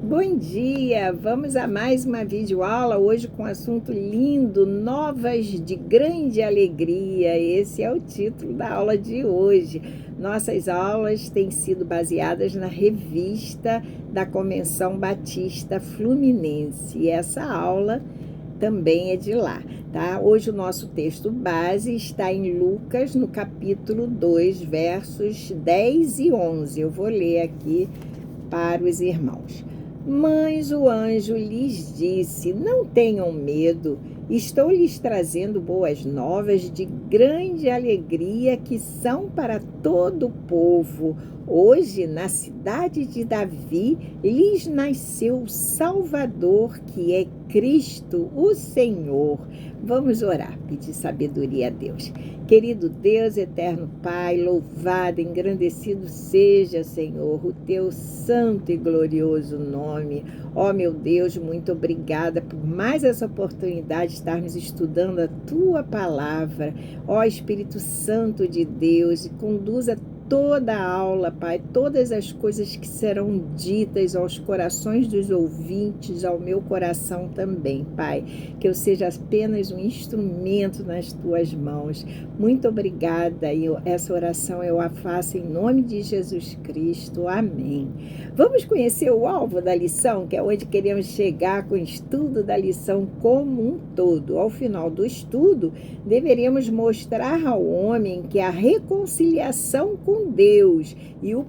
Bom dia! Vamos a mais uma videoaula, hoje com um assunto lindo, novas de grande alegria. Esse é o título da aula de hoje. Nossas aulas têm sido baseadas na revista da Convenção Batista Fluminense. E essa aula também é de lá, tá? Hoje o nosso texto base está em Lucas, no capítulo 2, versos 10 e 11. Eu vou ler aqui para os irmãos. Mas o anjo lhes disse: não tenham medo, estou lhes trazendo boas novas de grande alegria que são para todo o povo. Hoje, na cidade de Davi, lhes nasceu o Salvador, que é Cristo, o Senhor. Vamos orar, pedir sabedoria a Deus. Querido Deus, eterno Pai, louvado, engrandecido seja, Senhor, o teu santo e glorioso nome. Ó, meu Deus, muito obrigada por mais essa oportunidade de estarmos estudando a tua palavra. Ó, Espírito Santo de Deus, conduza toda a aula, Pai, todas as coisas que serão ditas aos corações dos ouvintes, ao meu coração também, Pai, que eu seja apenas um instrumento nas tuas mãos. Muito obrigada, e essa oração eu a faço em nome de Jesus Cristo. Amém. Vamos conhecer o alvo da lição, que é onde queremos chegar com o estudo da lição como um todo. Ao final do estudo, deveríamos mostrar ao homem que a reconciliação com Deus e o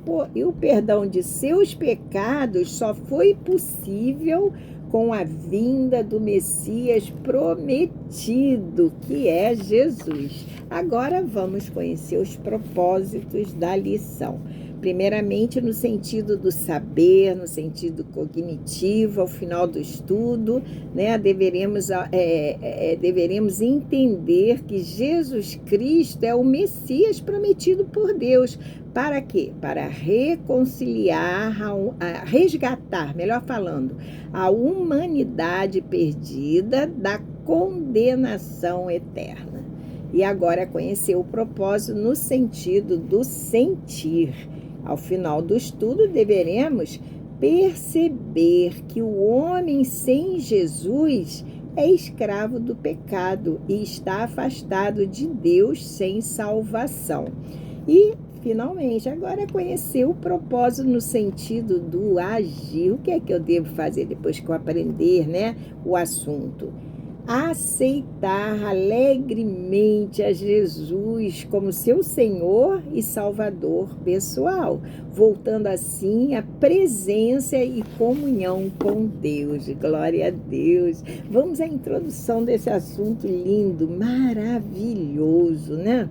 perdão de seus pecados só foi possível com a vinda do Messias prometido, que é Jesus. Agora vamos conhecer os propósitos da lição. Primeiramente, no sentido do saber, no sentido cognitivo, ao final do estudo, né, deveremos entender que Jesus Cristo é o Messias prometido por Deus. Para quê? Para reconciliar, resgatar, melhor falando, a humanidade perdida da condenação eterna. E agora conhecer o propósito no sentido do sentir. Ao final do estudo, deveremos perceber que o homem sem Jesus é escravo do pecado e está afastado de Deus sem salvação. E, finalmente, agora conhecer o propósito no sentido do agir. O que é que eu devo fazer depois que eu aprender, né, o assunto? Aceitar alegremente a Jesus como seu Senhor e Salvador pessoal, voltando assim à presença e comunhão com Deus. Glória a Deus. Vamos à introdução desse assunto lindo, maravilhoso, né?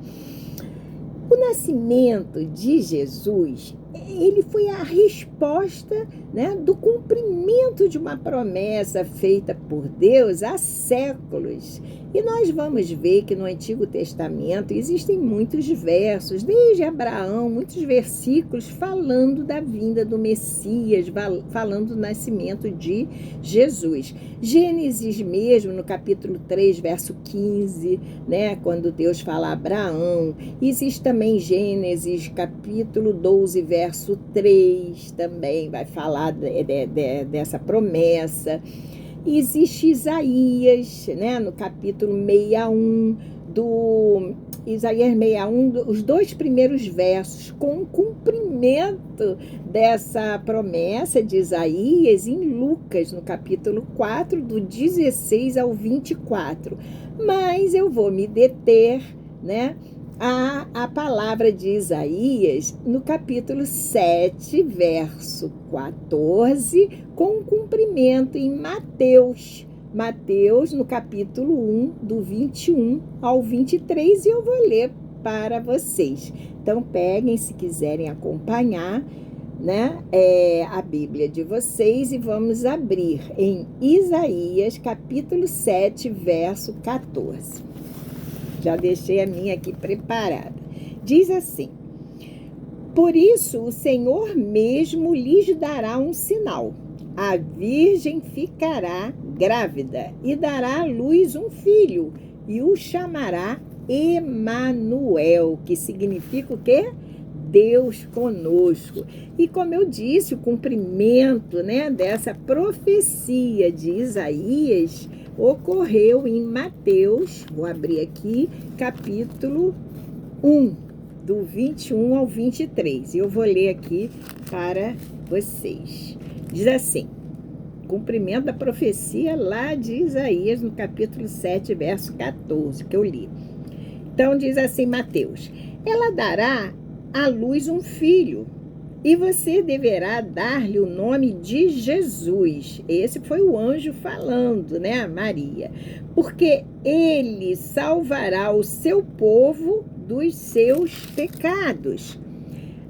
O nascimento de Jesus, ele foi a resposta, né, do cumprimento de uma promessa feita por Deus há séculos. E nós vamos ver que no Antigo Testamento existem muitos versos, desde Abraão, muitos versículos falando da vinda do Messias, falando do nascimento de Jesus. Gênesis mesmo, no capítulo 3, verso 15, né, quando Deus fala a Abraão. Existe também Gênesis, capítulo 12, verso 3, também vai falar dessa promessa. E existe Isaías, né, no capítulo 61, Isaías 61, os dois primeiros versos, com o cumprimento dessa promessa de Isaías em Lucas, no capítulo 4, do 16 ao 24. Mas eu vou me deter, né, a palavra de Isaías no capítulo 7, verso 14, com cumprimento em Mateus, no capítulo 1, do 21 ao 23, e eu vou ler para vocês. Então, peguem, se quiserem acompanhar, né, a Bíblia de vocês, e vamos abrir em Isaías, capítulo 7, verso 14. Já deixei a minha aqui preparada. Diz assim: por isso o Senhor mesmo lhes dará um sinal. A virgem ficará grávida e dará à luz um filho e o chamará Emanuel, que significa o quê? Deus conosco. E como eu disse, o cumprimento, né, dessa profecia de Isaías ocorreu em Mateus, vou abrir aqui, capítulo 1, do 21 ao 23. Eu vou ler aqui para vocês. Diz assim: cumprimento da profecia lá de Isaías, no capítulo 7, verso 14, que eu li. Então diz assim Mateus: ela dará à luz um filho, e você deverá dar-lhe o nome de Jesus. Esse foi o anjo falando, né, a Maria. Porque ele salvará o seu povo dos seus pecados.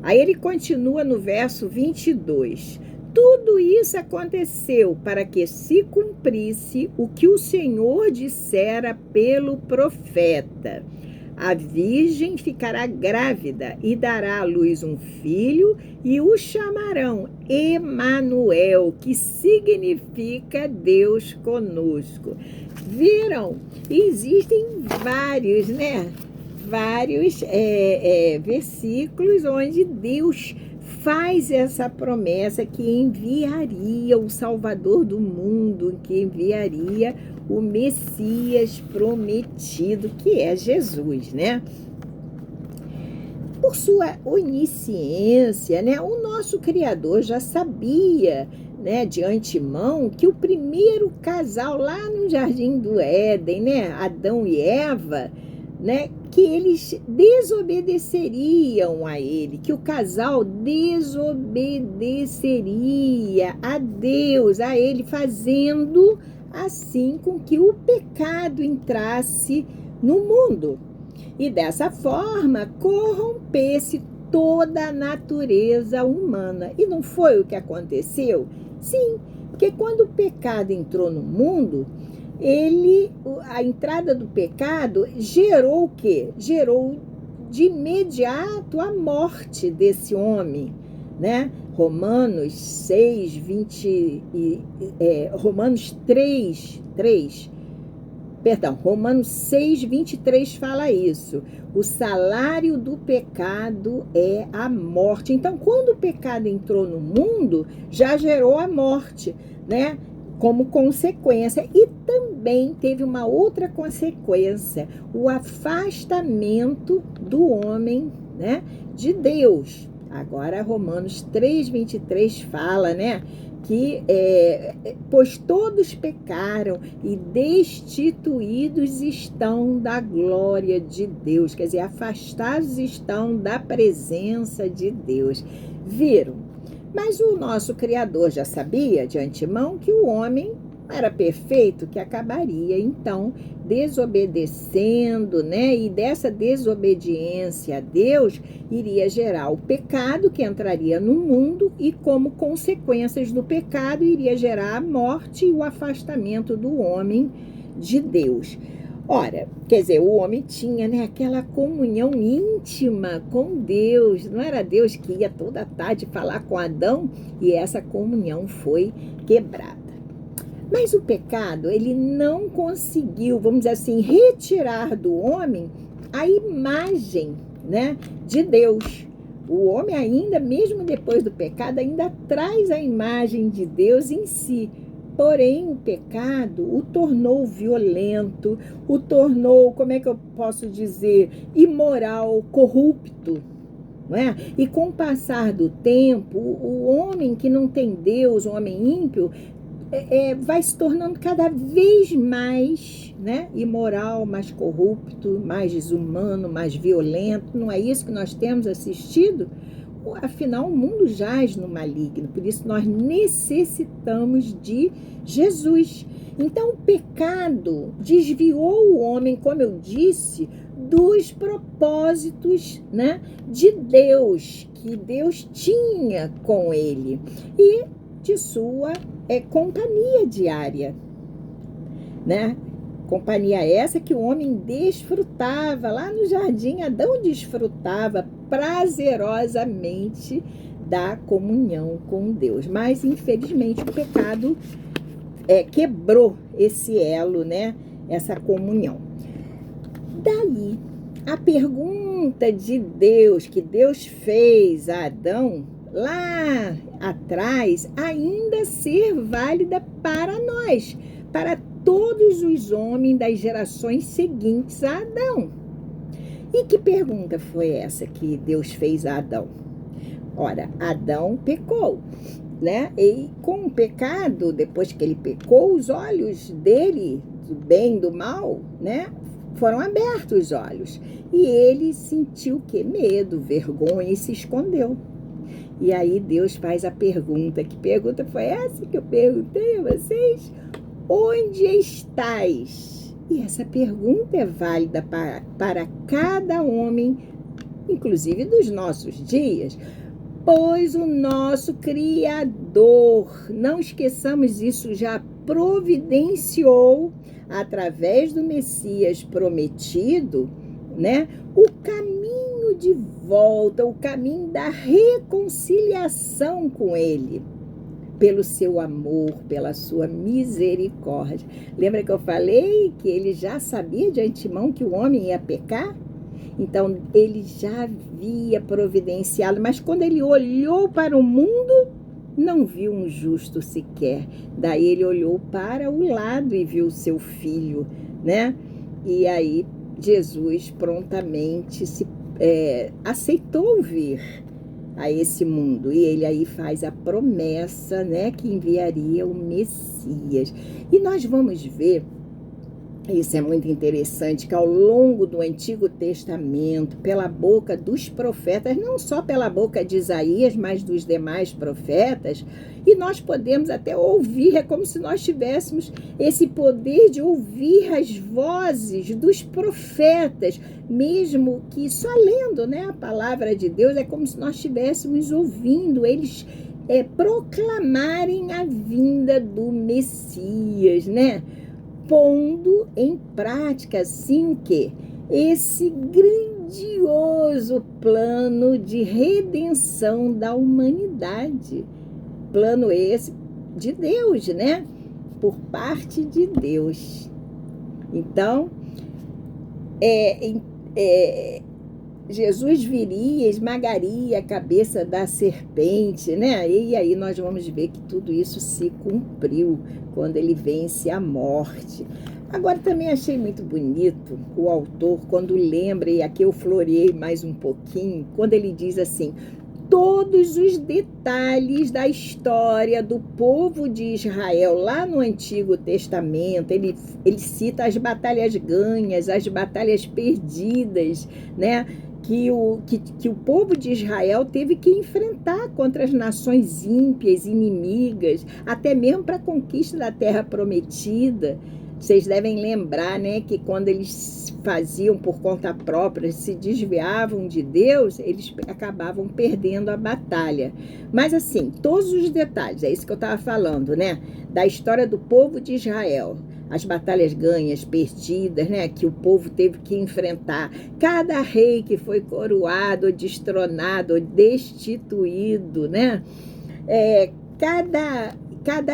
Aí ele continua no verso 22. Tudo isso aconteceu para que se cumprisse o que o Senhor dissera pelo profeta. A virgem ficará grávida e dará à luz um filho e o chamarão Emanuel, que significa Deus conosco. Viram? Existem vários, né? Vários versículos onde Deus faz essa promessa que enviaria o Salvador do mundo, que enviaria o Messias prometido, que é Jesus, né? Por sua onisciência, né, o nosso Criador já sabia, né, de antemão, que o primeiro casal lá no Jardim do Éden, né, Adão e Eva, né, que eles desobedeceriam a ele, que o casal desobedeceria a Deus, a ele, fazendo assim com que o pecado entrasse no mundo e dessa forma corrompesse toda a natureza humana. E não foi o que aconteceu? Sim, porque quando o pecado entrou no mundo, a entrada do pecado gerou o quê? Gerou de imediato a morte desse homem, né? Romanos 6, 20 Romanos 6, 23 fala isso. O salário do pecado é a morte. Então, quando o pecado entrou no mundo, já gerou a morte, né? Como consequência. E também teve uma outra consequência, o afastamento do homem, né, de Deus. Agora, Romanos 3, 23 fala, né, que pois todos pecaram e destituídos estão da glória de Deus, quer dizer, afastados estão da presença de Deus. Viram? Mas o nosso Criador já sabia de antemão que o homem era perfeito, que acabaria então desobedecendo, né? E dessa desobediência a Deus iria gerar o pecado que entraria no mundo e, como consequências do pecado, iria gerar a morte e o afastamento do homem de Deus. Ora, quer dizer, o homem tinha, né, aquela comunhão íntima com Deus. Não era Deus que ia toda tarde falar com Adão, e essa comunhão foi quebrada. Mas o pecado, ele não conseguiu, vamos dizer assim, retirar do homem a imagem, né, de Deus. O homem ainda, mesmo depois do pecado, ainda traz a imagem de Deus em si. Porém, o pecado o tornou violento, o tornou, como é que eu posso dizer, imoral, corrupto. Não é? E com o passar do tempo, o homem que não tem Deus, o homem ímpio, vai se tornando cada vez mais, né, imoral, mais corrupto, mais desumano, mais violento. Não é isso que nós temos assistido? Afinal, o mundo jaz no maligno, por isso nós necessitamos de Jesus. Então, o pecado desviou o homem, como eu disse, dos propósitos, né, de Deus, que Deus tinha com ele, e de sua companhia diária, né? Companhia essa que o homem desfrutava lá no jardim. Adão desfrutava prazerosamente da comunhão com Deus. Mas, infelizmente, o pecado quebrou esse elo, né? Essa comunhão. Daí, a pergunta pergunta de Deus, que Deus fez a Adão lá atrás, ainda ser válida para nós, para todos os homens das gerações seguintes a Adão. E que pergunta foi essa que Deus fez a Adão? Ora, Adão pecou, né? E com o pecado, depois que ele pecou, os olhos dele, do bem e do mal, né? Foram abertos os olhos. E ele sentiu o quê? Medo, vergonha e se escondeu. E aí Deus faz a pergunta. Que pergunta foi essa que eu perguntei a vocês? Onde estás? E essa pergunta é válida para cada homem, inclusive dos nossos dias. Pois o nosso Criador, não esqueçamos isso, já providenciou, através do Messias prometido, né, o caminho de volta, o caminho da reconciliação com Ele, pelo seu amor, pela sua misericórdia. Lembra que eu falei que ele já sabia de antemão que o homem ia pecar? Então, ele já havia providenciado, mas quando ele olhou para o mundo, não viu um justo sequer. Daí ele olhou para o lado e viu o seu filho, né? E aí Jesus prontamente aceitou vir a esse mundo. E ele aí faz a promessa, né, que enviaria o Messias. E nós vamos ver, isso é muito interessante, que ao longo do Antigo Testamento, pela boca dos profetas, não só pela boca de Isaías, mas dos demais profetas, e nós podemos até ouvir, é como se nós tivéssemos esse poder de ouvir as vozes dos profetas, mesmo que só lendo, né, a palavra de Deus, é como se nós estivéssemos ouvindo eles proclamarem a vinda do Messias, né? Pondo em prática, assim, o quê? Esse grandioso plano de redenção da humanidade. Plano esse de Deus, né? Por parte de Deus. Então, Jesus viria, esmagaria a cabeça da serpente, né? E aí nós vamos ver que tudo isso se cumpriu quando ele vence a morte. Agora, também achei muito bonito o autor quando lembra, e aqui eu floreei mais um pouquinho, quando ele diz assim: todos os detalhes da história do povo de Israel lá no Antigo Testamento, ele cita as batalhas ganhas, as batalhas perdidas, né? Que o povo de Israel teve que enfrentar contra as nações ímpias, inimigas, até mesmo para a conquista da terra prometida. Vocês devem lembrar, né, que quando eles faziam por conta própria, se desviavam de Deus, eles acabavam perdendo a batalha. Mas assim, todos os detalhes, é isso que eu estava falando, né, da história do povo de Israel. As batalhas ganhas, perdidas, né, que o povo teve que enfrentar. Cada rei que foi coroado, destronado, destituído, né? Cada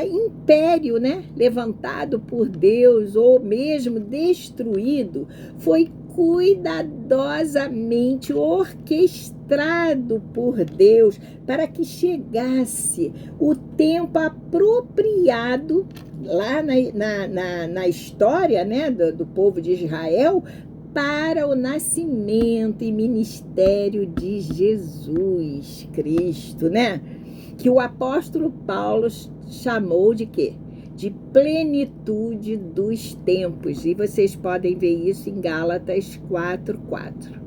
império, né, levantado por Deus ou mesmo destruído, foi cuidadosamente orquestrado por Deus para que chegasse o tempo apropriado lá na história, né, do povo de Israel, para o nascimento e ministério de Jesus Cristo, né? Que o apóstolo Paulo chamou de quê? De plenitude dos tempos. E vocês podem ver isso em Gálatas 4:4,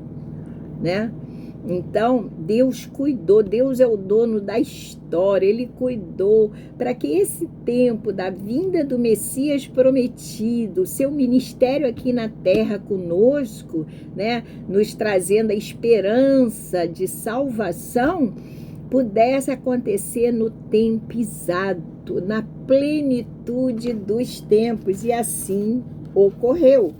né? Então, Deus cuidou, Deus é o dono da história, Ele cuidou para que esse tempo da vinda do Messias prometido, seu ministério aqui na terra conosco, né, nos trazendo a esperança de salvação, pudesse acontecer no tempo exato, na plenitude dos tempos, e assim ocorreu.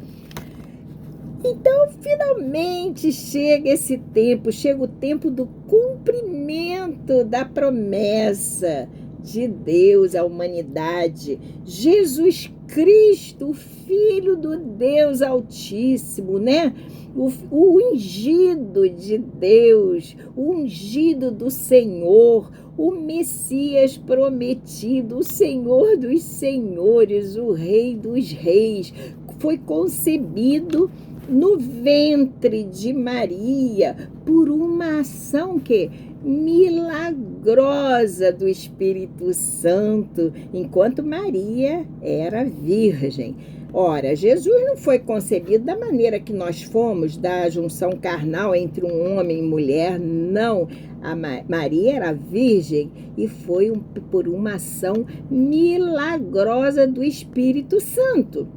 Então, finalmente chega esse tempo, chega o tempo do cumprimento da promessa de Deus à humanidade. Jesus Cristo, o Filho do Deus Altíssimo, né? O ungido de Deus, o ungido do Senhor, o Messias prometido, o Senhor dos senhores, o Rei dos reis, foi concebido no ventre de Maria por uma ação que milagrosa do Espírito Santo, enquanto Maria era virgem. Ora, Jesus não foi concebido da maneira que nós fomos, da junção carnal entre um homem e mulher, não. A Maria era virgem e foi por uma ação milagrosa do Espírito Santo.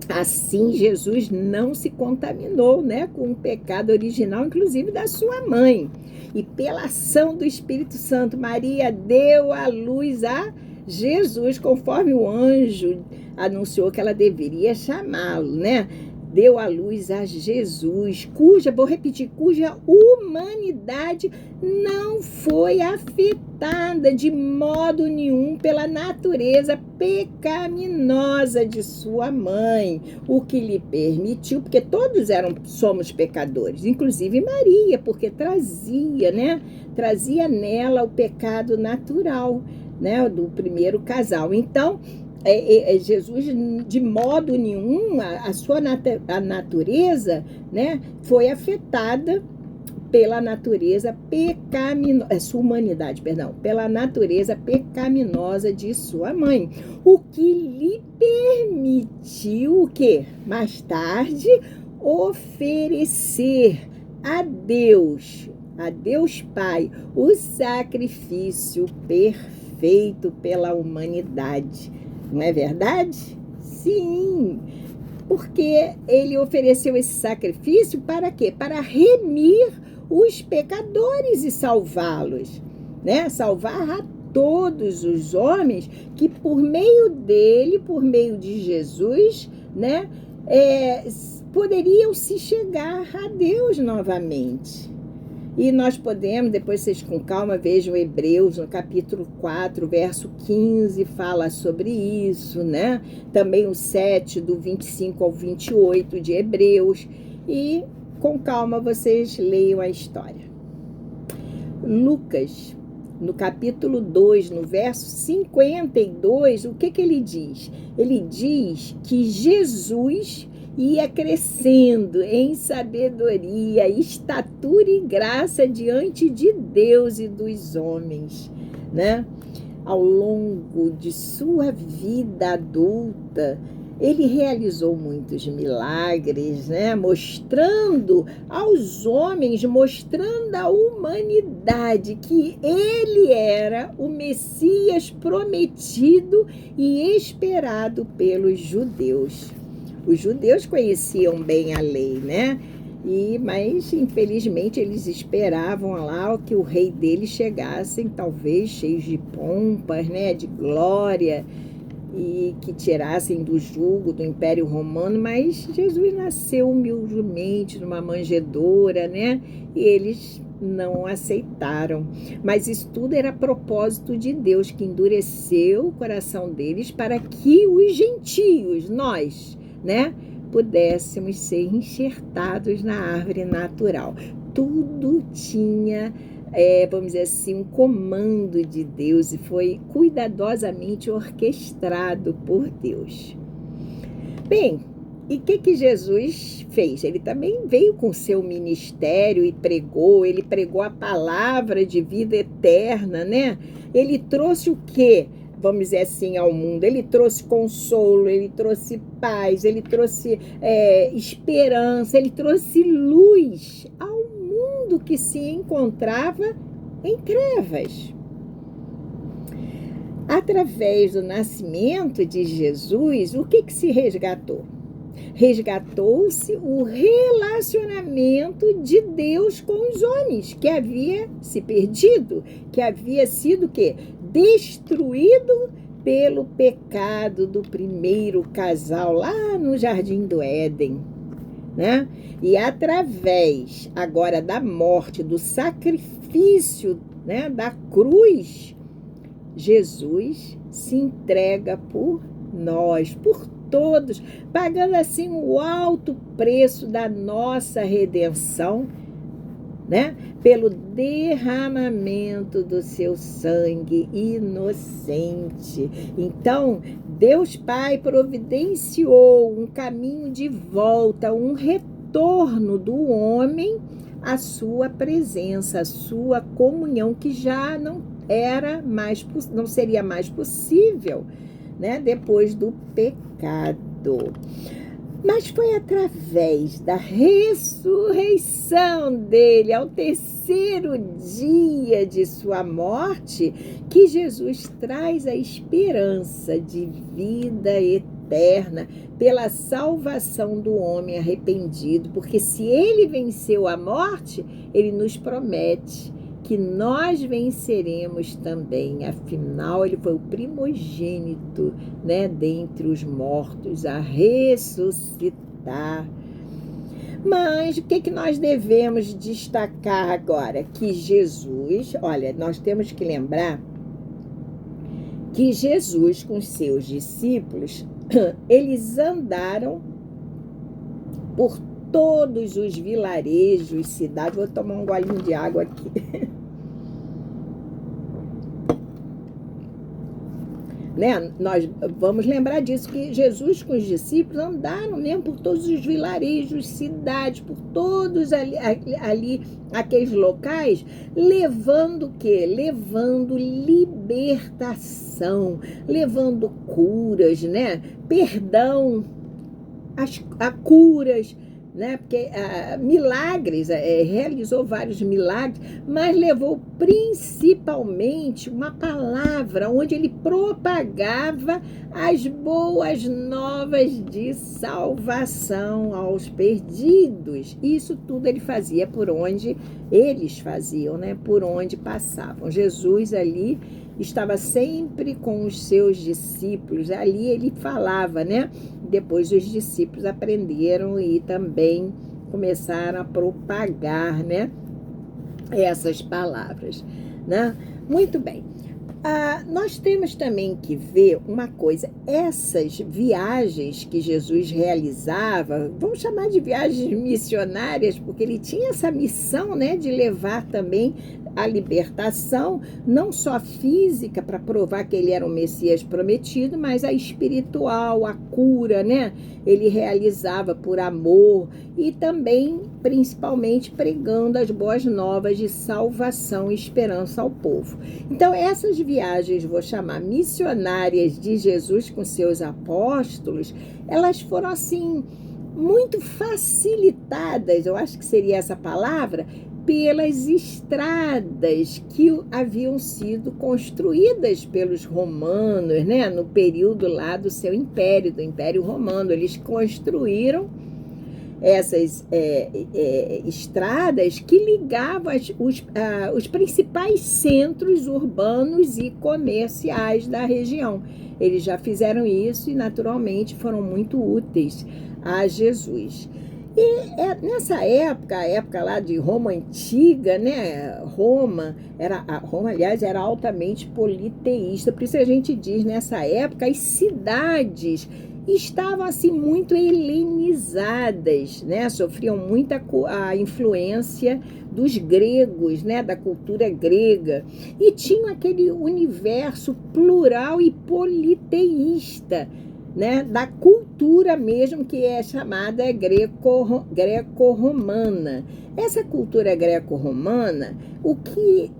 Assim, Jesus não se contaminou, né, com o pecado original, inclusive da sua mãe. E pela ação do Espírito Santo, Maria deu à luz a Jesus, conforme o anjo anunciou que ela deveria chamá-lo, né? Deu à luz a Jesus, cuja humanidade não foi afetada de modo nenhum pela natureza pecaminosa de sua mãe, o que lhe permitiu, porque todos somos pecadores, inclusive Maria, porque trazia nela o pecado natural, né, do primeiro casal. Então, Jesus, de modo nenhum, a sua natureza, né, foi afetada pela natureza pecaminosa, sua humanidade, perdão, pela natureza pecaminosa de sua mãe, o que lhe permitiu o quê? Mais tarde, oferecer a Deus Pai, o sacrifício perfeito pela humanidade. Não é verdade? Sim, porque ele ofereceu esse sacrifício para quê? Para remir os pecadores e salvá-los, né? Salvar a todos os homens que por meio dele, por meio de Jesus, né, poderiam se chegar a Deus novamente. E nós podemos, depois vocês com calma vejam Hebreus, no capítulo 4, verso 15, fala sobre isso, né? Também o 7, do 25 ao 28 de Hebreus. E com calma vocês leiam a história. Lucas, no capítulo 2, no verso 52, o que ele diz? Ele diz que Jesus ia crescendo em sabedoria, estatura e graça diante de Deus e dos homens, né? Ao longo de sua vida adulta, ele realizou muitos milagres, né? Mostrando aos homens, mostrando à humanidade que ele era o Messias prometido e esperado pelos judeus. Os judeus conheciam bem a lei, né? Mas, infelizmente, eles esperavam lá que o rei deles chegasse, talvez cheios de pompas, né? De glória, e que tirassem do jugo do Império Romano. Mas Jesus nasceu humildemente numa manjedoura, né? E eles não aceitaram. Mas isso tudo era propósito de Deus, que endureceu o coração deles para que os gentios, nós, né, pudéssemos ser enxertados na árvore natural. Tudo tinha, vamos dizer assim, um comando de Deus e foi cuidadosamente orquestrado por Deus. Bem, e o que Jesus fez? Ele também veio com seu ministério e ele pregou a palavra de vida eterna, né? Ele trouxe o quê? Vamos dizer assim, ao mundo. Ele trouxe consolo, ele trouxe paz, ele trouxe esperança, ele trouxe luz ao mundo que se encontrava em trevas. Através do nascimento de Jesus, o que se resgatou? Resgatou-se o relacionamento de Deus com os homens, que havia se perdido, que havia sido o quê? Destruído pelo pecado do primeiro casal lá no Jardim do Éden, né? E através agora da morte, do sacrifício, né, da cruz, Jesus se entrega por nós, por todos, pagando assim o alto preço da nossa redenção, né? Pelo derramamento do seu sangue inocente. Então, Deus Pai providenciou um caminho de volta, um retorno do homem à sua presença, à sua comunhão, que já não seria mais possível, né? Depois do pecado. Mas foi através da ressurreição dele, ao terceiro dia de sua morte, que Jesus traz a esperança de vida eterna pela salvação do homem arrependido. Porque se ele venceu a morte, ele nos promete que nós venceremos também. Afinal, ele foi o primogênito, né, dentre os mortos, a ressuscitar. Mas o que nós devemos destacar agora? Que Jesus, olha, nós temos que lembrar que Jesus, com seus discípulos, eles andaram por todos os vilarejos, cidades. Vou tomar um golinho de água aqui. Né? Nós vamos lembrar disso, que Jesus com os discípulos andaram mesmo por todos os vilarejos, cidades, por todos ali aqueles locais, levando o quê? Levando libertação, levando curas, né? Perdão, a curas, né? Porque milagres, realizou vários milagres, mas levou principalmente uma palavra onde ele propagava as boas novas de salvação aos perdidos. Isso tudo ele fazia por onde eles faziam, né? Por onde passavam. Jesus ali estava sempre com os seus discípulos, ali ele falava, né? Depois os discípulos aprenderam e também começaram a propagar, né, essas palavras, né? Muito bem. Nós temos também que ver uma coisa, essas viagens que Jesus realizava, vamos chamar de viagens missionárias, porque ele tinha essa missão, né, de levar também a libertação, não só física, para provar que ele era o Messias prometido, mas a espiritual, a cura, né? Ele realizava por amor e também, principalmente, pregando as boas novas de salvação e esperança ao povo. Então, essas viagens, vou chamar missionárias de Jesus com seus apóstolos, elas foram assim muito facilitadas, eu acho que seria essa palavra, pelas estradas que haviam sido construídas pelos romanos, né? No período lá do seu império, do Império Romano. Eles construíram essas estradas que ligavam os principais centros urbanos e comerciais da região. Eles já fizeram isso e, naturalmente, foram muito úteis a Jesus. E nessa época, a época lá de Roma antiga, né? Roma, aliás, era altamente politeísta. Por isso a gente diz, nessa época, as cidades estavam assim muito helenizadas, né? Sofriam muita a influência dos gregos, né? Da cultura grega. E tinham aquele universo plural e politeísta, né, da cultura mesmo, que é chamada greco-romana. Essa cultura greco-romana, o que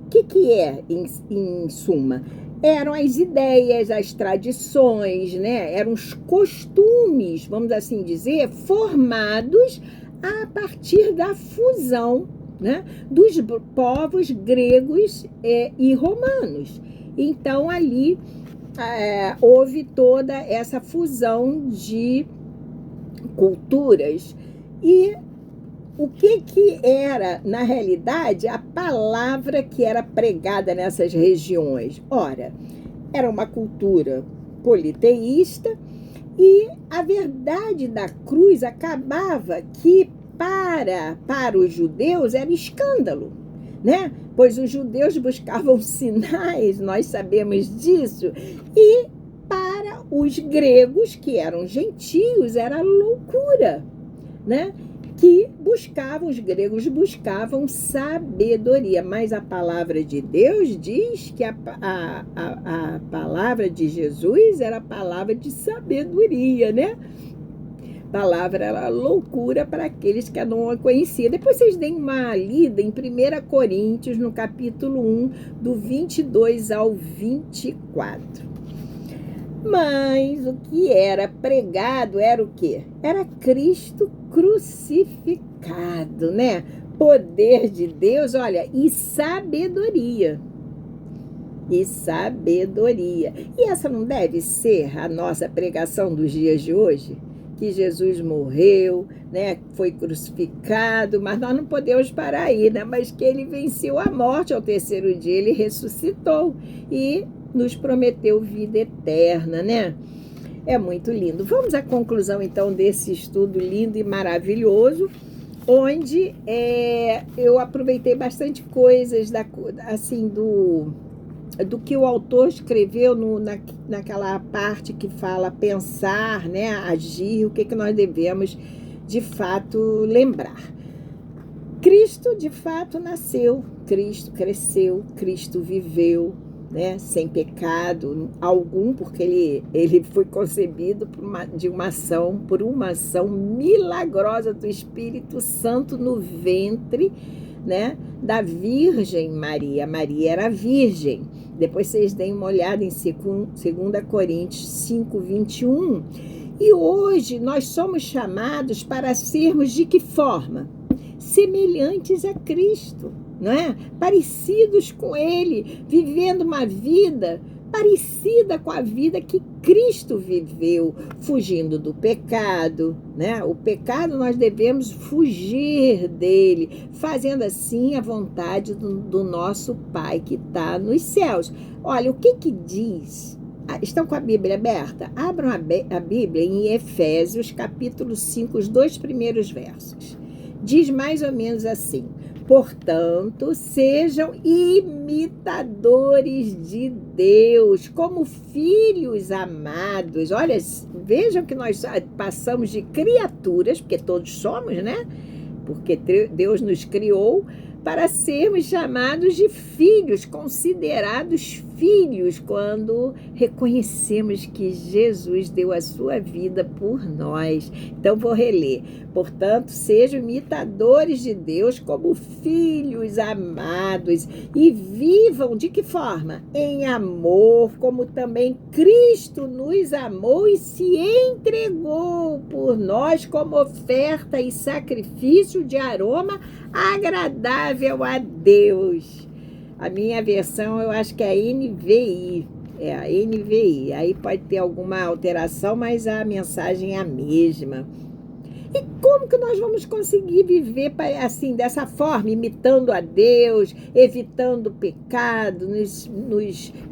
é, em suma? Eram as ideias, as tradições, né? Eram os costumes, vamos assim dizer, formados a partir da fusão, né, dos povos gregos e romanos. Então, ali houve toda essa fusão de culturas. E o que era, na realidade, a palavra que era pregada nessas regiões? Ora, era uma cultura politeísta, e a verdade da cruz acabava que para os judeus era escândalo. né? Pois os judeus buscavam sinais, nós sabemos disso, e para os gregos, que eram gentios, era loucura, né? Os gregos buscavam sabedoria, mas a palavra de Deus diz que a palavra de Jesus era a palavra de sabedoria, né? Palavra era loucura para aqueles que não a conheciam. Depois vocês deem uma lida em 1 Coríntios, no capítulo 1, do 22 ao 24. Mas o que era pregado era o quê? Era Cristo crucificado, né? Poder de Deus, olha, e sabedoria. E sabedoria. E essa não deve ser a nossa pregação dos dias de hoje? Que Jesus morreu, né? Foi crucificado, mas nós não podemos parar aí, né? Mas que ele venceu a morte ao terceiro dia, ele ressuscitou e nos prometeu vida eterna, né? É muito lindo. Vamos à conclusão, então, desse estudo lindo e maravilhoso, onde eu aproveitei bastante coisas do que o autor escreveu naquela parte que fala pensar, né, agir, o que nós devemos, de fato, lembrar. Cristo, de fato, nasceu, Cristo cresceu, Cristo viveu, né, sem pecado algum, porque ele foi concebido por uma ação milagrosa do Espírito Santo no ventre, né, da Virgem Maria. Maria era virgem. Depois vocês deem uma olhada em 2 Coríntios 5, 21. E hoje nós somos chamados para sermos de que forma? Semelhantes a Cristo, não é? Parecidos com Ele, vivendo uma vida parecida com a vida que Cristo viveu, fugindo do pecado, né? O pecado nós devemos fugir dele, fazendo assim a vontade do nosso Pai que está nos céus. Olha, o que diz? Estão com a Bíblia aberta? Abram a Bíblia em Efésios, capítulo 5, os 2 primeiros versos. Diz mais ou menos assim: portanto, sejam imitadores de Deus, como filhos amados. Olha, vejam que nós passamos de criaturas, porque todos somos, né? Porque Deus nos criou para sermos chamados de filhos, considerados filhos, quando reconhecemos que Jesus deu a sua vida por nós. Então, vou reler. Portanto, sejam imitadores de Deus como filhos amados e vivam de que forma? Em amor, como também Cristo nos amou e se entregou por nós como oferta e sacrifício de aroma agradável a Deus. A minha versão, eu acho que é a NVI. É a NVI. Aí pode ter alguma alteração, mas a mensagem é a mesma. E como que nós vamos conseguir viver assim, dessa forma, imitando a Deus, evitando o pecado, nos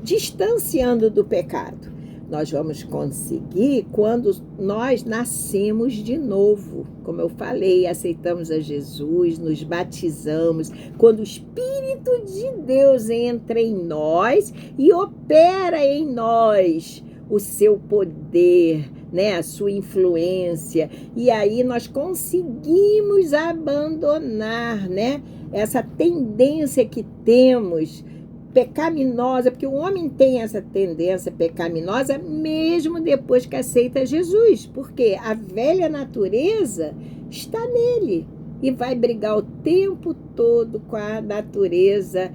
distanciando do pecado? Nós vamos conseguir quando nós nascemos de novo. Como eu falei, aceitamos a Jesus, nos batizamos, quando o Espírito de Deus entra em nós e opera em nós o seu poder, né, a sua influência, e aí nós conseguimos abandonar, né, essa tendência que temos pecaminosa, porque o homem tem essa tendência pecaminosa mesmo depois que aceita Jesus, porque a velha natureza está nele e vai brigar o tempo todo com a natureza,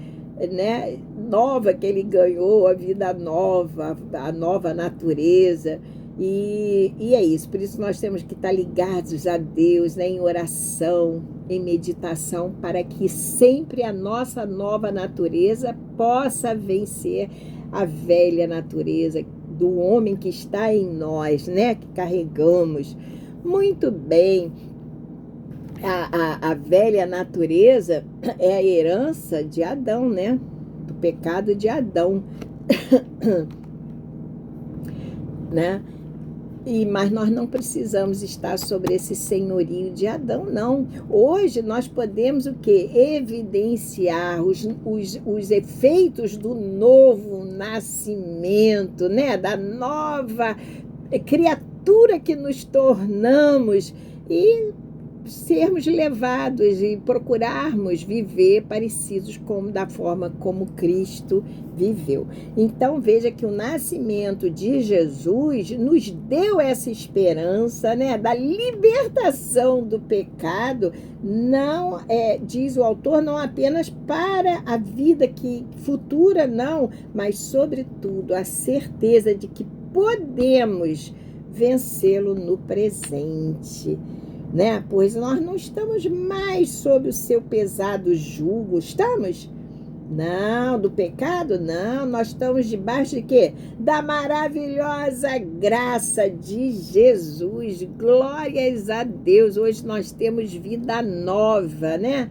né, nova que ele ganhou, a vida nova, a nova natureza. E é isso, por isso nós temos que estar ligados a Deus, né, em oração, em meditação, para que sempre a nossa nova natureza possa vencer a velha natureza do homem que está em nós, né, que carregamos. Muito bem, a velha natureza é a herança de Adão, né, do pecado de Adão, né? Mas nós não precisamos estar sobre esse senhorio de Adão, não. Hoje nós podemos o quê? Evidenciar os efeitos do novo nascimento, né? Da nova criatura que nos tornamos e sermos levados e procurarmos viver parecidos da forma como Cristo viveu. Então veja que o nascimento de Jesus nos deu essa esperança, né, da libertação do pecado, não diz o autor, não apenas para a vida futura, não, mas sobretudo a certeza de que podemos vencê-lo no presente. Né? Pois nós não estamos mais sob o seu pesado jugo, estamos? Não, do pecado? Não, nós estamos debaixo de quê? Da maravilhosa graça de Jesus. Glórias a Deus. Hoje nós temos vida nova, né?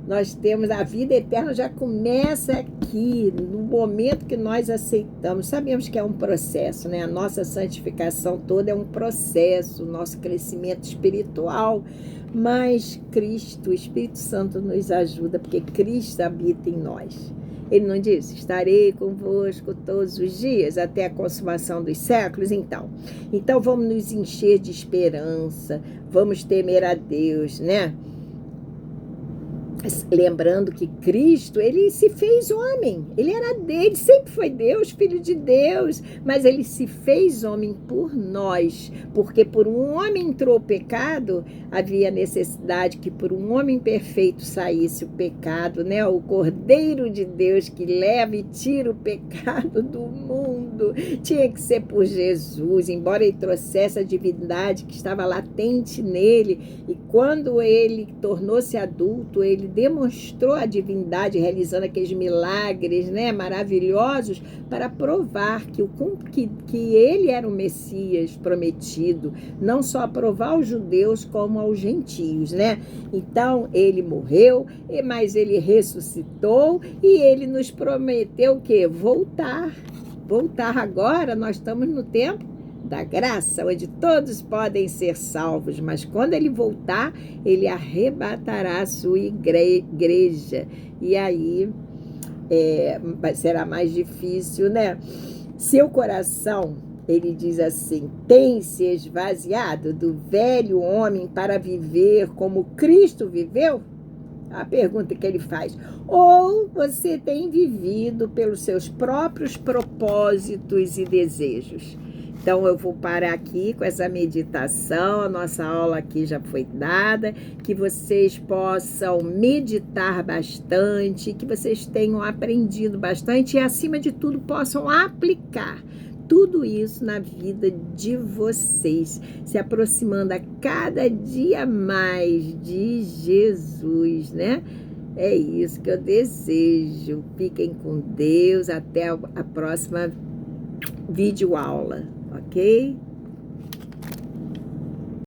Nós temos a vida eterna, já começa aqui, no momento que nós aceitamos. Sabemos que é um processo, né? A nossa santificação toda é um processo, o nosso crescimento espiritual, mas Cristo, o Espírito Santo nos ajuda, porque Cristo habita em nós. Ele não disse, estarei convosco todos os dias, até a consumação dos séculos? Então vamos nos encher de esperança, vamos temer a Deus, né? Lembrando que Cristo, ele se fez homem, ele era dele, sempre foi Deus, filho de Deus, mas ele se fez homem por nós, porque por um homem entrou o pecado, havia necessidade que por um homem perfeito saísse o pecado, né? O Cordeiro de Deus que leva e tira o pecado do mundo, tinha que ser por Jesus, embora ele trouxesse a divindade que estava latente nele, e quando ele tornou-se adulto, ele demonstrou a divindade realizando aqueles milagres, né, maravilhosos para provar que ele era o Messias prometido, não só provar aos judeus como aos gentios, né? Então ele morreu, mas ele ressuscitou e ele nos prometeu o quê? Voltar agora. Nós estamos no tempo da graça, onde todos podem ser salvos, mas quando ele voltar, ele arrebatará a sua igreja, e aí será mais difícil, né? Seu coração, ele diz assim, tem se esvaziado do velho homem para viver como Cristo viveu? A pergunta que ele faz. Ou você tem vivido pelos seus próprios propósitos e desejos? Então, eu vou parar aqui com essa meditação, a nossa aula aqui já foi dada, que vocês possam meditar bastante, que vocês tenham aprendido bastante e, acima de tudo, possam aplicar tudo isso na vida de vocês, se aproximando a cada dia mais de Jesus, né? É isso que eu desejo. Fiquem com Deus, até a próxima videoaula. Ok?